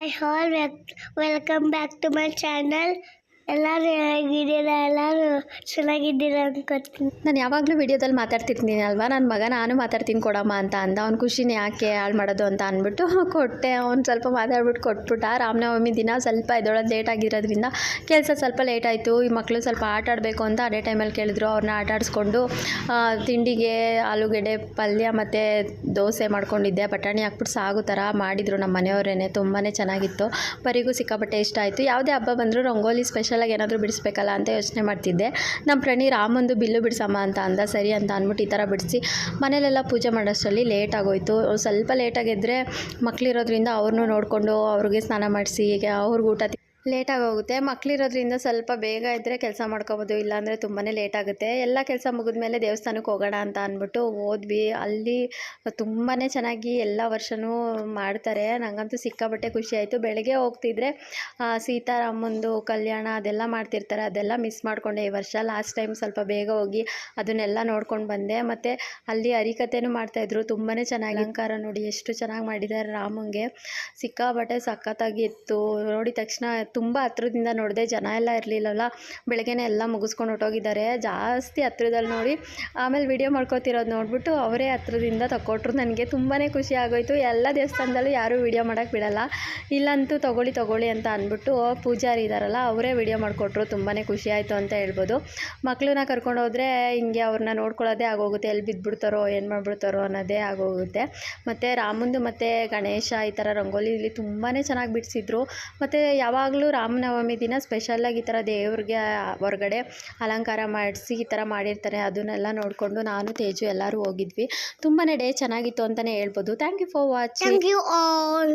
Hi all, welcome back to my channel. ಎಲ್ಲರೂ ಹೇಗಿದ್ದೀರಾ? ಎಲ್ಲರೂ ಚೆನ್ನಾಗಿದ್ದೀರಾ ಅನ್ಕೋತೀನಿ. ನಾನು ಯಾವಾಗಲೂ ವಿಡಿಯೋದಲ್ಲಿ ಮಾತಾಡ್ತಿರ್ತೀನಿ ಅಲ್ವಾ, ನನ್ನ ಮಗ ನಾನು ಮಾತಾಡ್ತೀನಿ ಕೊಡಮ್ಮ ಅಂತ ಅಂದ. ಅವ್ನ ಖುಷಿನ ಯಾಕೆ ಹಾಳು ಮಾಡೋದು ಅಂತ ಅಂದ್ಬಿಟ್ಟು ಕೊಟ್ಟೆ. ಅವ್ನು ಸ್ವಲ್ಪ ಮಾತಾಡ್ಬಿಟ್ಟು ಕೊಟ್ಬಿಟ್ಟ. ರಾಮನವಮಿ ದಿನ ಸ್ವಲ್ಪ ಎದ್ದೊಳೋದು ಲೇಟ್ ಆಗಿರೋದ್ರಿಂದ ಕೆಲಸ ಸ್ವಲ್ಪ ಲೇಟ್ ಆಯಿತು. ಈ ಮಕ್ಕಳು ಸ್ವಲ್ಪ ಆಟ ಆಡಬೇಕು ಅಂತ ಅದೇ ಟೈಮಲ್ಲಿ ಕೇಳಿದ್ರು. ಅವ್ರನ್ನ ಆಟ ಆಡಿಸ್ಕೊಂಡು ತಿಂಡಿಗೆ ಆಲೂಗೆಡ್ಡೆ ಪಲ್ಯ ಮತ್ತು ದೋಸೆ ಮಾಡ್ಕೊಂಡಿದ್ದೆ. ಬಟಾಣಿ ಹಾಕ್ಬಿಟ್ಟು ಸಾಗು ಥರ ಮಾಡಿದರು ನಮ್ಮ ಮನೆಯವರೇ. ತುಂಬಾ ಚೆನ್ನಾಗಿತ್ತು. ಪರಿಗೂ ಸಿಕ್ಕಾಪಟ್ಟೆ ಇಷ್ಟ ಆಯಿತು. ಯಾವುದೇ ಹಬ್ಬ ಬಂದರೂ ರಂಗೋಲಿ ಸ್ಪೆಷಲಾಗಿ ಏನಾದರೂ ಬಿಡಿಸ್ಬೇಕಲ್ಲ ಅಂತ ಯೋಚನೆ ಮಾಡ್ತಿದ್ದೆ. ನಮ್ಮ ಪ್ರಣಿ ರಾಮಂದು ಬಿಲ್ಲು ಬಿಡಿಸಮ್ಮ ಅಂತ ಅಂದ. ಸರಿ ಅಂತ ಅಂದ್ಬಿಟ್ಟು ಈ ಥರ ಬಿಡಿಸಿ ಮನೇಲೆಲ್ಲ ಪೂಜೆ ಮಾಡೋಷ್ಟರಲ್ಲಿ ಲೇಟ್ ಆಗೋಯ್ತು. ಸ್ವಲ್ಪ ಲೇಟಾಗಿದ್ದರೆ ಮಕ್ಕಳಿರೋದ್ರಿಂದ ಅವ್ರನ್ನೂ ನೋಡಿಕೊಂಡು ಅವ್ರಿಗೆ ಸ್ನಾನ ಮಾಡಿಸಿ ಅವ್ರಿಗೆ ಊಟ ಲೇಟಾಗಿ ಹೋಗುತ್ತೆ. ಮಕ್ಕಳಿರೋದ್ರಿಂದ ಸ್ವಲ್ಪ ಬೇಗ ಇದ್ದರೆ ಕೆಲಸ ಮಾಡ್ಕೋಬೋದು, ಇಲ್ಲಾಂದರೆ ತುಂಬಾ ಲೇಟ್ ಆಗುತ್ತೆ. ಎಲ್ಲ ಕೆಲಸ ಮುಗಿದ್ಮೇಲೆ ದೇವಸ್ಥಾನಕ್ಕೆ ಹೋಗೋಣ ಅಂತ ಅಂದ್ಬಿಟ್ಟು ಹೋದ್ವಿ. ಅಲ್ಲಿ ತುಂಬಾ ಚೆನ್ನಾಗಿ ಎಲ್ಲ ವರ್ಷವೂ ಮಾಡ್ತಾರೆ. ನನಗಂತೂ ಸಿಕ್ಕಾಪಟ್ಟೆ ಖುಷಿ ಆಯಿತು. ಬೆಳಗ್ಗೆ ಹೋಗ್ತಿದ್ರೆ ಸೀತಾರಾಮಂದು ಕಲ್ಯಾಣ ಅದೆಲ್ಲ ಮಾಡ್ತಿರ್ತಾರೆ, ಅದೆಲ್ಲ ಮಿಸ್ ಮಾಡಿಕೊಂಡೆ ಈ ವರ್ಷ. ಲಾಸ್ಟ್ ಟೈಮ್ ಸ್ವಲ್ಪ ಬೇಗ ಹೋಗಿ ಅದನ್ನೆಲ್ಲ ನೋಡ್ಕೊಂಡು ಬಂದೆ. ಮತ್ತು ಅಲ್ಲಿ ಹರಿಕಥೆನೂ ಮಾಡ್ತಾಯಿದ್ರು. ತುಂಬಾ ಚೆನ್ನಾಗಿ ಅಲಂಕಾರ ನೋಡಿ ಎಷ್ಟು ಚೆನ್ನಾಗಿ ಮಾಡಿದ್ದಾರೆ ರಾಮಂಗೆ. ಸಿಕ್ಕಾಪಟ್ಟೆ ಸಖತ್ತಾಗಿ ಇತ್ತು. ನೋಡಿದ ತಕ್ಷಣ ತುಂಬ ಹತ್ರದಿಂದ ನೋಡಿದೆ. ಜನ ಎಲ್ಲ ಇರಲಿಲ್ಲಲ್ಲ, ಬೆಳಗ್ಗೆನೇ ಎಲ್ಲ ಮುಗಿಸ್ಕೊಂಡು ಹೊಟ್ಟೋಗಿದ್ದಾರೆ. ಜಾಸ್ತಿ ಹತ್ರದಲ್ಲಿ ನೋಡಿ ಆಮೇಲೆ ವಿಡಿಯೋ ಮಾಡ್ಕೋತಿರೋದು ನೋಡಿಬಿಟ್ಟು ಅವರೇ ಹತ್ರದಿಂದ ತಗೊಟ್ರು. ನನಗೆ ತುಂಬಾ ಖುಷಿ ಆಗೋಯಿತು. ಎಲ್ಲ ದೇವಸ್ಥಾನದಲ್ಲೂ ಯಾರೂ ವಿಡಿಯೋ ಮಾಡೋಕ್ಕೆ ಬಿಡಲ್ಲ, ಇಲ್ಲಂತೂ ತೊಗೊಳ್ಳಿ ಅಂತ ಅಂದ್ಬಿಟ್ಟು ಪೂಜಾರಿ ಇದ್ದಾರಲ್ಲ ಅವರೇ ವಿಡಿಯೋ ಮಾಡಿಕೊಟ್ರು. ತುಂಬಾ ಖುಷಿ ಆಯಿತು ಅಂತ ಹೇಳ್ಬೋದು. ಮಕ್ಕಳನ್ನ ಕರ್ಕೊಂಡು ಹೋದರೆ ಹಿಂಗೆ ಅವ್ರನ್ನ ನೋಡ್ಕೊಳ್ಳೋದೇ ಆಗೋಗುತ್ತೆ. ಎಲ್ಲಿ ಬಿದ್ದುಬಿಡ್ತಾರೋ ಏನು ಮಾಡಿಬಿಡ್ತಾರೋ ಅನ್ನೋದೇ ಆಗೋಗುತ್ತೆ. ಮತ್ತು ರಾಮಂದು ಮತ್ತು ಗಣೇಶ ಈ ಥರ ರಂಗೋಲಿ ಇಲ್ಲಿ ತುಂಬಾ ಚೆನ್ನಾಗಿ ಬಿಡಿಸಿದ್ರು. ಮತ್ತು ಯಾವಾಗಲೂ ರಾಮನವಮಿ ದಿನ ಸ್ಪೆಷಲಾಗಿ ಈ ಥರ ದೇವ್ರಿಗೆ ಹೊರಗಡೆ ಅಲಂಕಾರ ಮಾಡಿಸಿ ಈ ಥರ ಮಾಡಿರ್ತಾರೆ. ಅದನ್ನೆಲ್ಲ ನೋಡಿಕೊಂಡು ನಾನು ತೇಜು ಎಲ್ಲರೂ ಹೋಗಿದ್ವಿ. ತುಂಬಾ ಡೇ ಚೆನ್ನಾಗಿತ್ತು ಅಂತಲೇ ಹೇಳ್ಬೋದು. Thank you for watching. Thank you all.